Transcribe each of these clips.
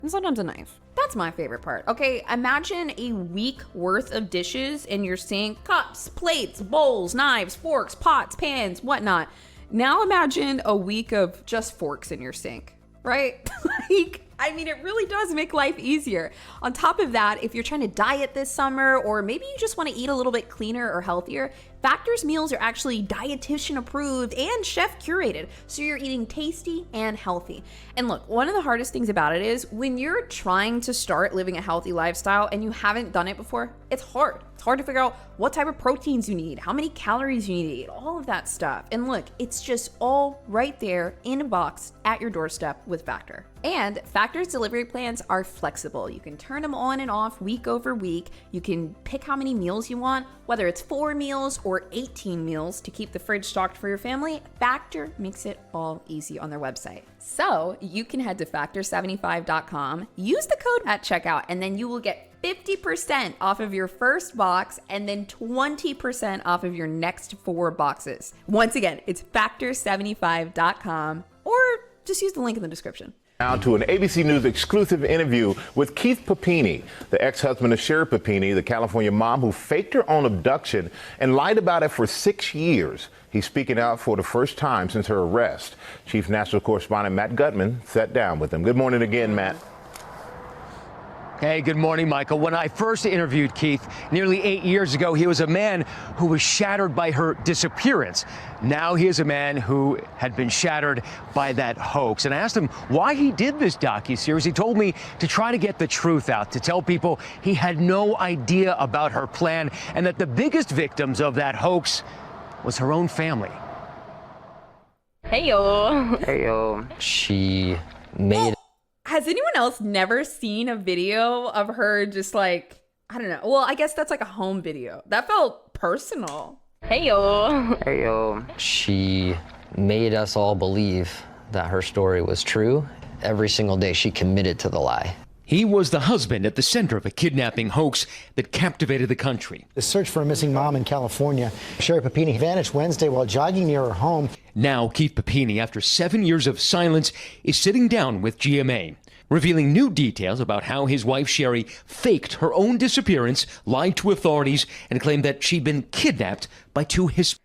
and sometimes a knife. That's my favorite part. Okay, imagine a week worth of dishes in your sink, cups, plates, bowls, knives, forks, pots, pans, whatnot. Now imagine a week of just forks in your sink, right? It really does make life easier. On top of that, if you're trying to diet this summer, or maybe you just want to eat a little bit cleaner or healthier, Factor's meals are actually dietitian approved and chef curated, so you're eating tasty and healthy. And look, one of the hardest things about it is when you're trying to start living a healthy lifestyle and you haven't done it before, it's hard. It's hard to figure out what type of proteins you need, how many calories you need to eat, all of that stuff. And look, it's just all right there in a box at your doorstep with Factor. And Factor's delivery plans are flexible. You can turn them on and off week over week. You can pick how many meals you want, whether it's 4 meals or 18 meals to keep the fridge stocked for your family. Factor makes it all easy on their website. So you can head to factor75.com, use the code at checkout, and then you will get 50% off of your first box and then 20% off of your next 4 boxes. Once again, it's factor75.com, or just use the link in the description. Now to an ABC News exclusive interview with Keith Papini, the ex-husband of Sherri Papini, the California mom who faked her own abduction and lied about it for 6 years. He's speaking out for the first time since her arrest. Chief National Correspondent Matt Gutman sat down with him. Good morning again, Matt. Hey, good morning, Michael. When I first interviewed Keith nearly 8 years ago, he was a man who was shattered by her disappearance. Now he is a man who had been shattered by that hoax. And I asked him why he did this docuseries. He told me to try to get the truth out, to tell people he had no idea about her plan, and that the biggest victims of that hoax was her own family. Hey, yo. Hey, yo. She made... Has anyone else never seen a video of her just like, I don't know. Well, I guess that's like a home video. That felt personal. Hey, yo. Hey, yo. She made us all believe that her story was true. Every single day she committed to the lie. He was the husband at the center of a kidnapping hoax that captivated the country. The search for a missing mom in California. Sherri Papini vanished Wednesday while jogging near her home. Now, Keith Papini, after 7 years of silence, is sitting down with GMA, revealing new details about how his wife Sherri faked her own disappearance, lied to authorities, and claimed that she'd been kidnapped by 2 Hispanic.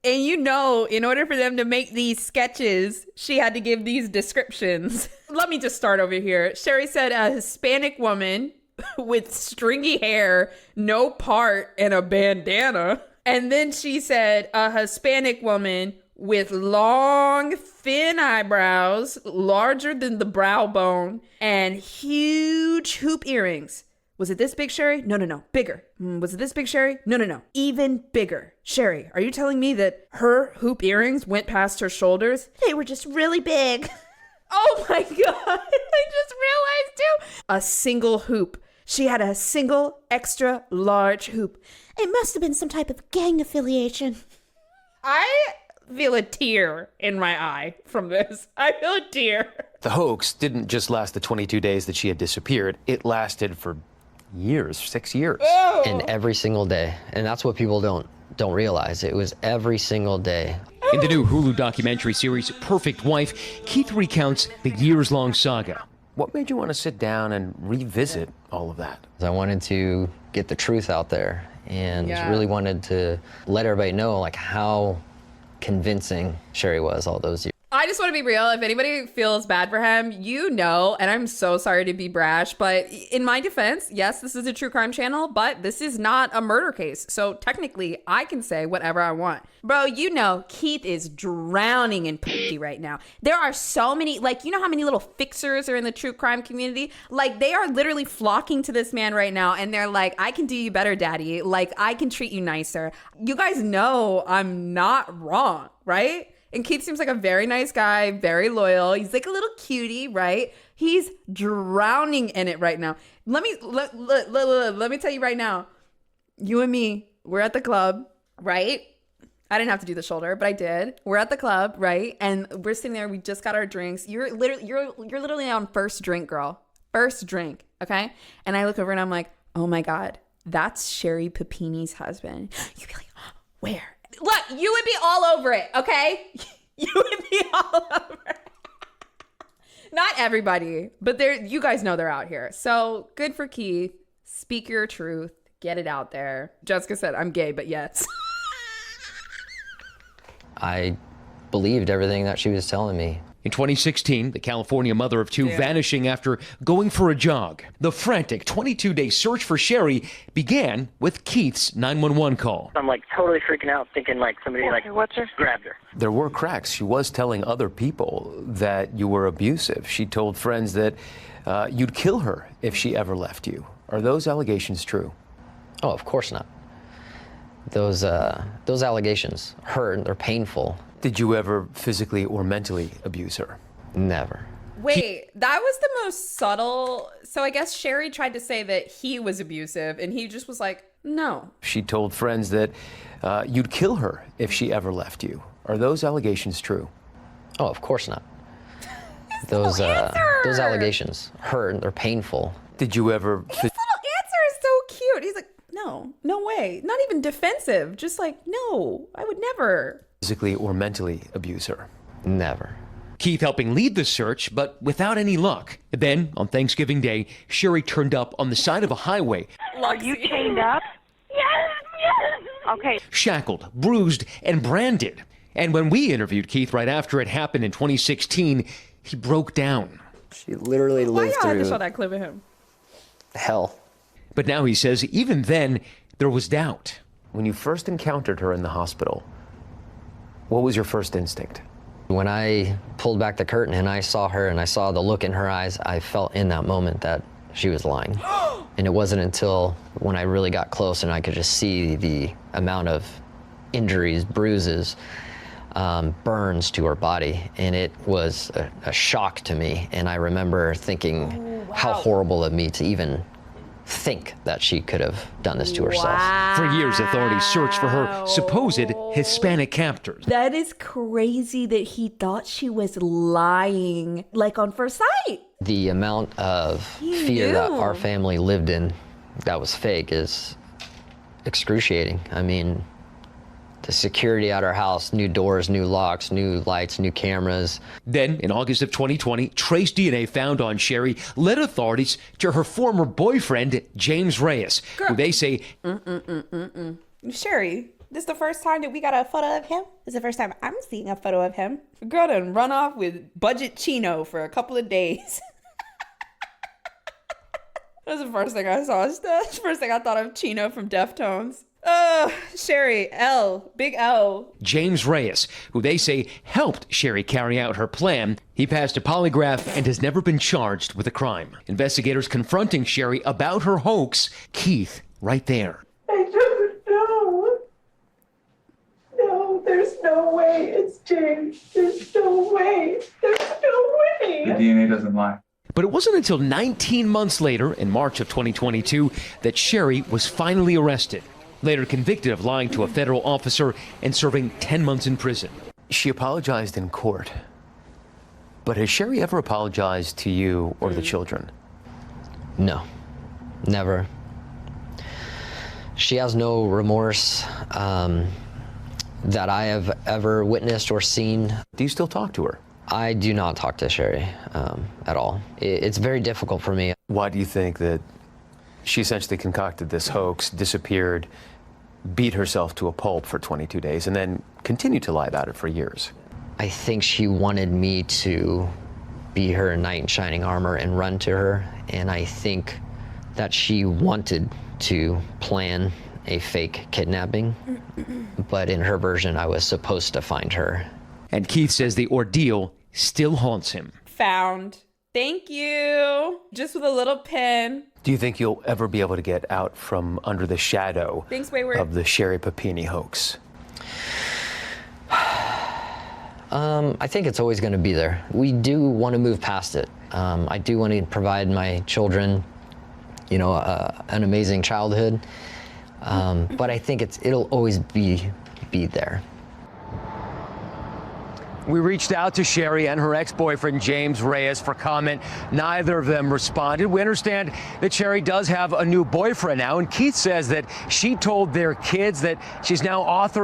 And you know, in order for them to make these sketches, she had to give these descriptions. Let me just start over here. Sherri said a Hispanic woman with stringy hair, no part, and a bandana. And then she said a Hispanic woman with long, thin eyebrows, larger than the brow bone, and huge hoop earrings. Was it this big, Sherri? No. Bigger. Was it this big, Sherri? No. Even bigger. Sherri, are you telling me that her hoop earrings went past her shoulders? They were just really big. Oh my God. I just realized too. A single hoop. She had a single extra large hoop. It must have been some type of gang affiliation. I feel a tear in my eye from this. I feel a tear. The hoax didn't just last the 22 days that she had disappeared. It lasted for years, 6 years. Oh. And every single day. And that's what people don't realize. It was every single day. In the new Hulu documentary series, Perfect Wife, Keith recounts the years-long saga. What made you want to sit down and revisit all of that? I wanted to get the truth out there and really wanted to let everybody know like how convincing Sherri was all those years. I just want to be real. If anybody feels bad for him, you know, and I'm so sorry to be brash, but in my defense, yes, this is a true crime channel, but this is not a murder case. So technically, I can say whatever I want. Bro, you know, Keith is drowning in pussy right now. There are so many, like, you know how many little fixers are in the true crime community? Like, they are literally flocking to this man right now, and they're like, I can do you better, daddy. Like, I can treat you nicer. You guys know I'm not wrong, right? And Keith seems like a very nice guy, very loyal. He's like a little cutie, right? He's drowning in it right now. Let me tell you right now. You and me, we're at the club, right? I didn't have to do the shoulder, but I did. We're at the club, right? And we're sitting there. We just got our drinks. You're literally on first drink, girl. First drink, okay? And I look over and I'm like, oh my God, that's Sherri Papini's husband. You be like, Where? Look, you would be all over it, okay? You would be all over it. Not everybody, but you guys know they're out here. So good for Keith. Speak your truth. Get it out there. Jessica said, I'm gay, but yes. I believed everything that she was telling me. In 2016, the California mother of two vanishing after going for a jog. The frantic 22-day search for Sherri began with Keith's 911 call. I'm like totally freaking out, thinking like somebody grabbed her. There were cracks. She was telling other people that you were abusive. She told friends that you'd kill her if she ever left you. Are those allegations true? Oh, of course not. Those allegations hurt. They're painful. Did you ever physically or mentally abuse her? Never. Wait, that was the most subtle. So I guess Sherri tried to say that he was abusive, and he just was like, no. She told friends that you'd kill her if she ever left you. Are those allegations true? Oh, of course not. Those allegations hurt. They're painful. Did you ever? His little answer is so cute. He's like, no way. Not even defensive. Just like, no, I would never. Physically or mentally abuse her? Never. Keith helping lead the search, but without any luck. Then, on Thanksgiving Day, Sherri turned up on the side of a highway. Are you chained up? Yes. Okay. Shackled, bruised, and branded. And when we interviewed Keith right after it happened in 2016, he broke down. She literally lived Why y'all had to through show that clip of him? hell. But now he says even then, there was doubt. When you first encountered her in the hospital, what was your first instinct? When I pulled back the curtain and I saw her and I saw the look in her eyes, I felt in that moment that she was lying. And it wasn't until when I really got close and I could just see the amount of injuries, bruises, burns to her body. And it was a shock to me. And I remember thinking how horrible of me to even think that she could have done this to herself. For years, authorities searched for her supposed Hispanic captors. That is crazy that he thought she was lying, like on first sight. The amount of fear that our family lived in that was fake is excruciating. I mean, the security at our house, new doors, new locks, new lights, new cameras. Then, in August of 2020, trace DNA found on Sherri led authorities to her former boyfriend, James Reyes, who they say... Sherri, this is the first time that we got a photo of him? This is the first time I'm seeing a photo of him. The girl done run off with budget chino for a couple of days. That was the first thing I saw. That's the first thing I thought of, Chino from Deftones. Sherri, big L. James Reyes, who they say helped Sherri carry out her plan. He passed a polygraph and has never been charged with a crime. Investigators confronting Sherri about her hoax. Keith, right there. I don't know. No, there's no way it's James. There's no way. There's no way. The DNA doesn't lie. But it wasn't until 19 months later, in March of 2022, that Sherri was finally arrested. Later convicted of lying to a federal officer and serving 10 months in prison. She apologized in court. But has Sherri ever apologized to you or the children? No, never. She has no remorse that I have ever witnessed or seen. Do you still talk to her? I do not talk to Sherri at all. It's very difficult for me. Why do you think that she essentially concocted this hoax, disappeared, beat herself to a pulp for 22 days, and then continued to lie about it for years? I think she wanted me to be her knight in shining armor and run to her, and I think that she wanted to plan a fake kidnapping, but in her version, I was supposed to find her. And Keith says the ordeal still haunts him. Found. Thank you. Just with a little pen. Do you think you'll ever be able to get out from under the shadow of the Sherri Papini hoax? I think it's always going to be there. We do want to move past it. I do want to provide my children, an amazing childhood. But I think it'll always be there. We reached out to Sherri and her ex-boyfriend, James Reyes, for comment. Neither of them responded. We understand that Sherri does have a new boyfriend now, and Keith says that she told their kids that she's now authoring